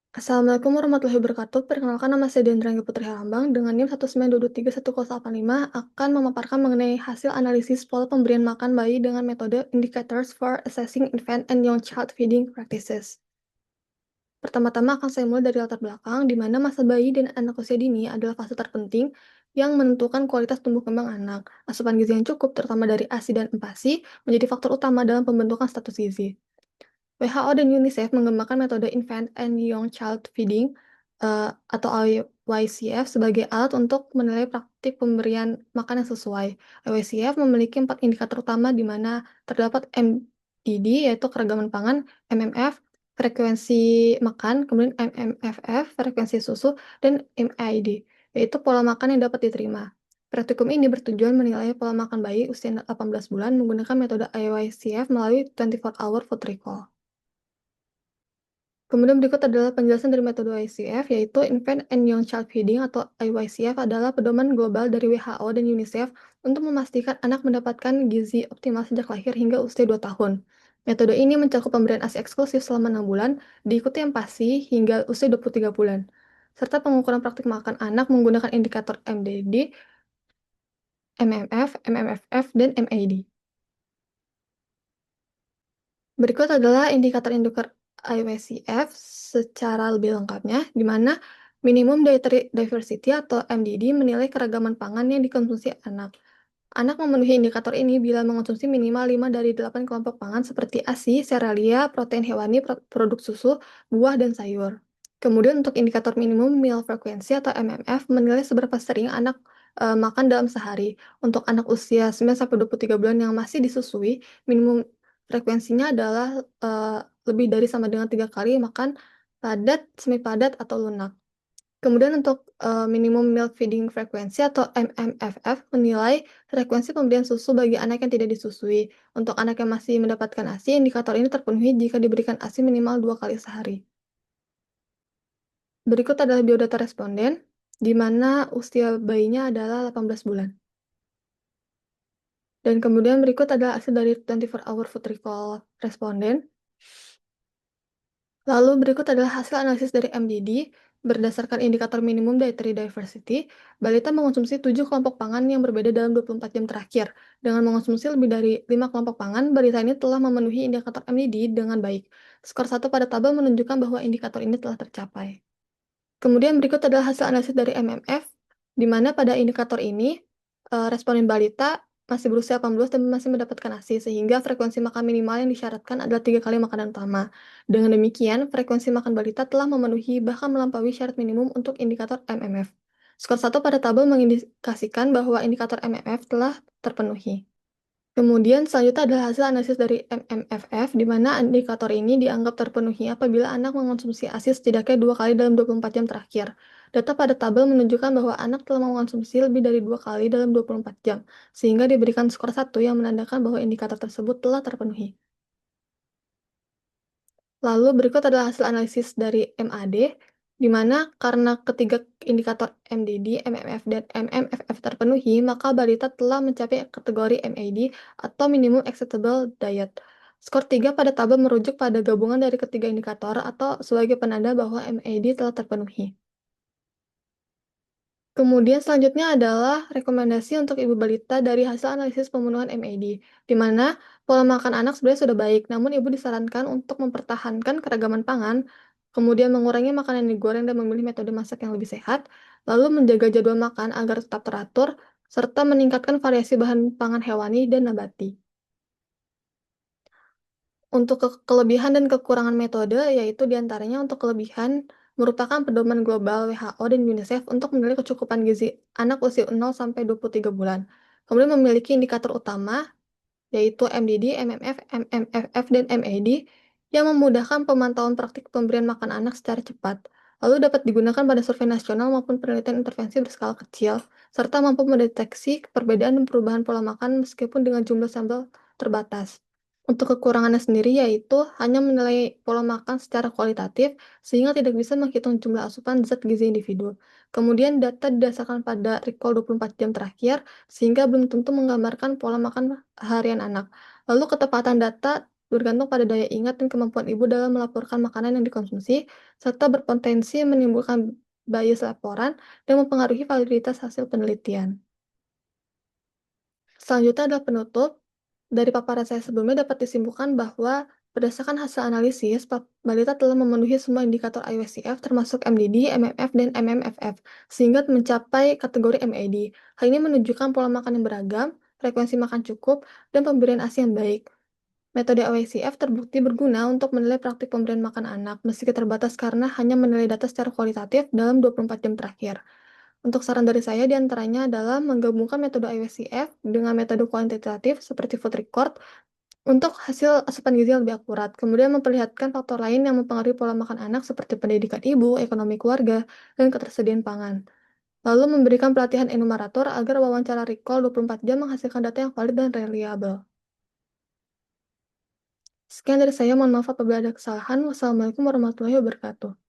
Assalamualaikum warahmatullahi wabarakatuh. Perkenalkan nama saya Dian Putri Herlambang dengan NIM 192231085 akan memaparkan mengenai hasil analisis pola pemberian makan bayi dengan metode Indicators for Assessing Infant and Young Child Feeding Practices. Pertama-tama akan saya mulai dari latar belakang, di mana masa bayi dan anak usia dini adalah fase terpenting yang menentukan kualitas tumbuh kembang anak. Asupan gizi yang cukup, terutama dari ASI dan EMPASI, menjadi faktor utama dalam pembentukan status gizi. WHO dan UNICEF mengembangkan metode Infant and Young Child Feeding atau IYCF sebagai alat untuk menilai praktik pemberian makan yang sesuai. IYCF memiliki 4 indikator utama di mana terdapat MDD, yaitu keragaman pangan, MMF, frekuensi makan, kemudian MMFF, frekuensi susu, dan MID, yaitu pola makan yang dapat diterima. Praktikum ini bertujuan menilai pola makan bayi usia 18 bulan menggunakan metode IYCF melalui 24-hour food recall. Kemudian berikut adalah penjelasan dari metode ICF, yaitu Infant and Young Child Feeding atau IYCF adalah pedoman global dari WHO dan UNICEF untuk memastikan anak mendapatkan gizi optimal sejak lahir hingga usia 2 tahun. Metode ini mencakup pemberian ASI eksklusif selama 6 bulan, diikuti empasi hingga usia 23 bulan, serta pengukuran praktik makan anak menggunakan indikator MDD, MMF, MMFF, dan MAD. Berikut adalah indikator-indikator IWCF secara lebih lengkapnya, di mana minimum dietary diversity atau MDD menilai keragaman pangan yang dikonsumsi anak. Anak memenuhi indikator ini bila mengonsumsi minimal 5 dari 8 kelompok pangan seperti ASI, serealia, protein hewani, produk susu, buah, dan sayur. Kemudian untuk indikator minimum meal frequency atau MMF menilai seberapa sering anak makan dalam sehari. Untuk anak usia 9-23 bulan yang masih disusui, minimum frekuensinya adalah lebih dari sama dengan 3 kali makan padat, semi padat, atau lunak. Kemudian untuk minimum milk feeding frequency atau MMFF menilai frekuensi pemberian susu bagi anak yang tidak disusui. Untuk anak yang masih mendapatkan ASI, indikator ini terpenuhi jika diberikan ASI minimal 2 kali sehari. Berikut adalah biodata responden, di mana usia bayinya adalah 18 bulan. Dan kemudian berikut adalah hasil dari 24-hour food recall responden. Lalu berikut adalah hasil analisis dari MDD. Berdasarkan indikator minimum dietary diversity, balita mengonsumsi 7 kelompok pangan yang berbeda dalam 24 jam terakhir. Dengan mengonsumsi lebih dari 5 kelompok pangan, balita ini telah memenuhi indikator MDD dengan baik. Skor 1 pada tabel menunjukkan bahwa indikator ini telah tercapai. Kemudian berikut adalah hasil analisis dari MMF, di mana pada indikator ini, responden balita masih berusia 18 dan masih mendapatkan ASI, sehingga frekuensi makan minimal yang disyaratkan adalah 3 kali makanan utama. Dengan demikian, frekuensi makan balita telah memenuhi bahkan melampaui syarat minimum untuk indikator MMF. Skor 1 pada tabel mengindikasikan bahwa indikator MMF telah terpenuhi. Kemudian selanjutnya adalah hasil analisis dari MMFF, di mana indikator ini dianggap terpenuhi apabila anak mengonsumsi ASI setidaknya 2 kali dalam 24 jam terakhir. Data pada tabel menunjukkan bahwa anak telah mengonsumsi lebih dari 2 kali dalam 24 jam, sehingga diberikan skor 1 yang menandakan bahwa indikator tersebut telah terpenuhi. Lalu berikut adalah hasil analisis dari MAD, di mana karena ketiga indikator MDD, MMF, dan MMFF terpenuhi, maka balita telah mencapai kategori MAD atau Minimum Acceptable Diet. Skor 3 pada tabel merujuk pada gabungan dari ketiga indikator atau sebagai penanda bahwa MAD telah terpenuhi. Kemudian selanjutnya adalah rekomendasi untuk ibu balita dari hasil analisis pemenuhan MAD, di mana pola makan anak sebenarnya sudah baik, namun ibu disarankan untuk mempertahankan keragaman pangan, kemudian mengurangi makanan yang digoreng dan memilih metode masak yang lebih sehat, lalu menjaga jadwal makan agar tetap teratur, serta meningkatkan variasi bahan pangan hewani dan nabati. Untuk kelebihan dan kekurangan metode, yaitu diantaranya untuk kelebihan merupakan pedoman global WHO dan UNICEF untuk menilai kecukupan gizi anak usia 0-23 bulan. Kemudian memiliki indikator utama, yaitu MDD, MMF, MMFF, dan MAD, yang memudahkan pemantauan praktik pemberian makan anak secara cepat. Lalu dapat digunakan pada survei nasional maupun penelitian intervensi berskala kecil, serta mampu mendeteksi perbedaan dan perubahan pola makan meskipun dengan jumlah sampel terbatas. Untuk kekurangannya sendiri yaitu hanya menilai pola makan secara kualitatif sehingga tidak bisa menghitung jumlah asupan zat gizi individu. Kemudian data didasarkan pada recall 24 jam terakhir sehingga belum tentu menggambarkan pola makan harian anak. Lalu ketepatan data bergantung pada daya ingat dan kemampuan ibu dalam melaporkan makanan yang dikonsumsi, serta berpotensi menimbulkan bias laporan dan mempengaruhi validitas hasil penelitian. Selanjutnya adalah penutup. Dari paparan saya sebelumnya dapat disimpulkan bahwa berdasarkan hasil analisis, balita telah memenuhi semua indikator IWCF termasuk MDD, MMF, dan MMFF, sehingga mencapai kategori MAD. Hal ini menunjukkan pola makan yang beragam, frekuensi makan cukup, dan pemberian ASI yang baik. Metode IWCF terbukti berguna untuk menilai praktik pemberian makan anak, meski terbatas karena hanya menilai data secara kualitatif dalam 24 jam terakhir. Untuk saran dari saya diantaranya adalah menggabungkan metode IWCF dengan metode kuantitatif seperti food record untuk hasil asupan gizi yang lebih akurat. Kemudian memperlihatkan faktor lain yang mempengaruhi pola makan anak seperti pendidikan ibu, ekonomi keluarga, dan ketersediaan pangan. Lalu memberikan pelatihan enumerator agar wawancara recall 24 jam menghasilkan data yang valid dan reliable. Sekian dari saya, mohon maaf apabila ada kesalahan. Wassalamualaikum warahmatullahi wabarakatuh.